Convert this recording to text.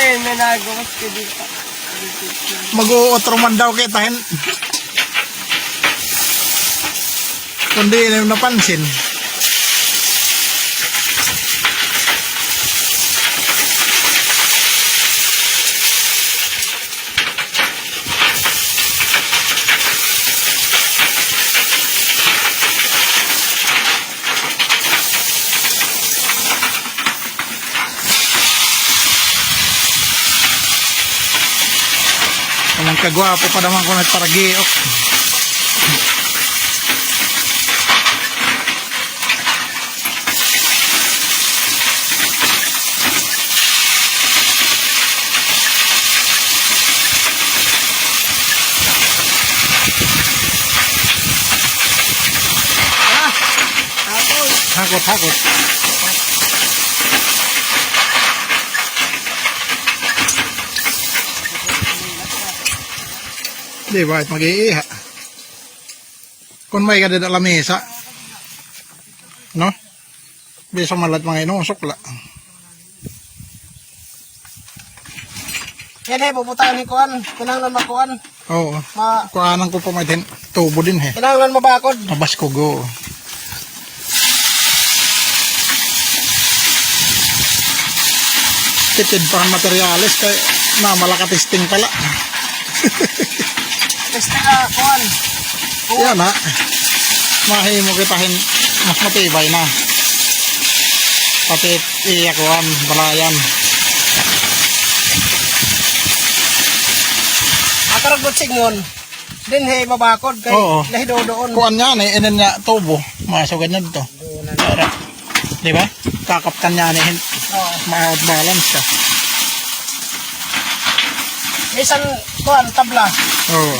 eh, may nagawas ka dito. Mag-uotro man daw kitahin. Kundi yun yung napansin. Ang kagwapo pa naman ko nagparagiok. Hakot. Di ba, mag-iiha. Kung may kada na lamesa. No? Bisa malat mga inusok la. Yan eh, pupuntahan ni Kuan. Kinanglan makuan. Oo. Kuhanan ko pa may tubo din he. Kinanglan mabakod. Mabas ko go. Tipid pa ang materialis kay na malakatisting pala. Testa na, Kuan. Yan ha. Mahimo kitahin mas matibay na. Pati iyakuan, balayan. Akarag signon. Din hey babakod kay lahido doon. Kuan niya ni inen niya tubo. Masugan niya dito. Di ba? Kakaptan niya ni ma-out balance ka. Isang Kuan tabla. Oo.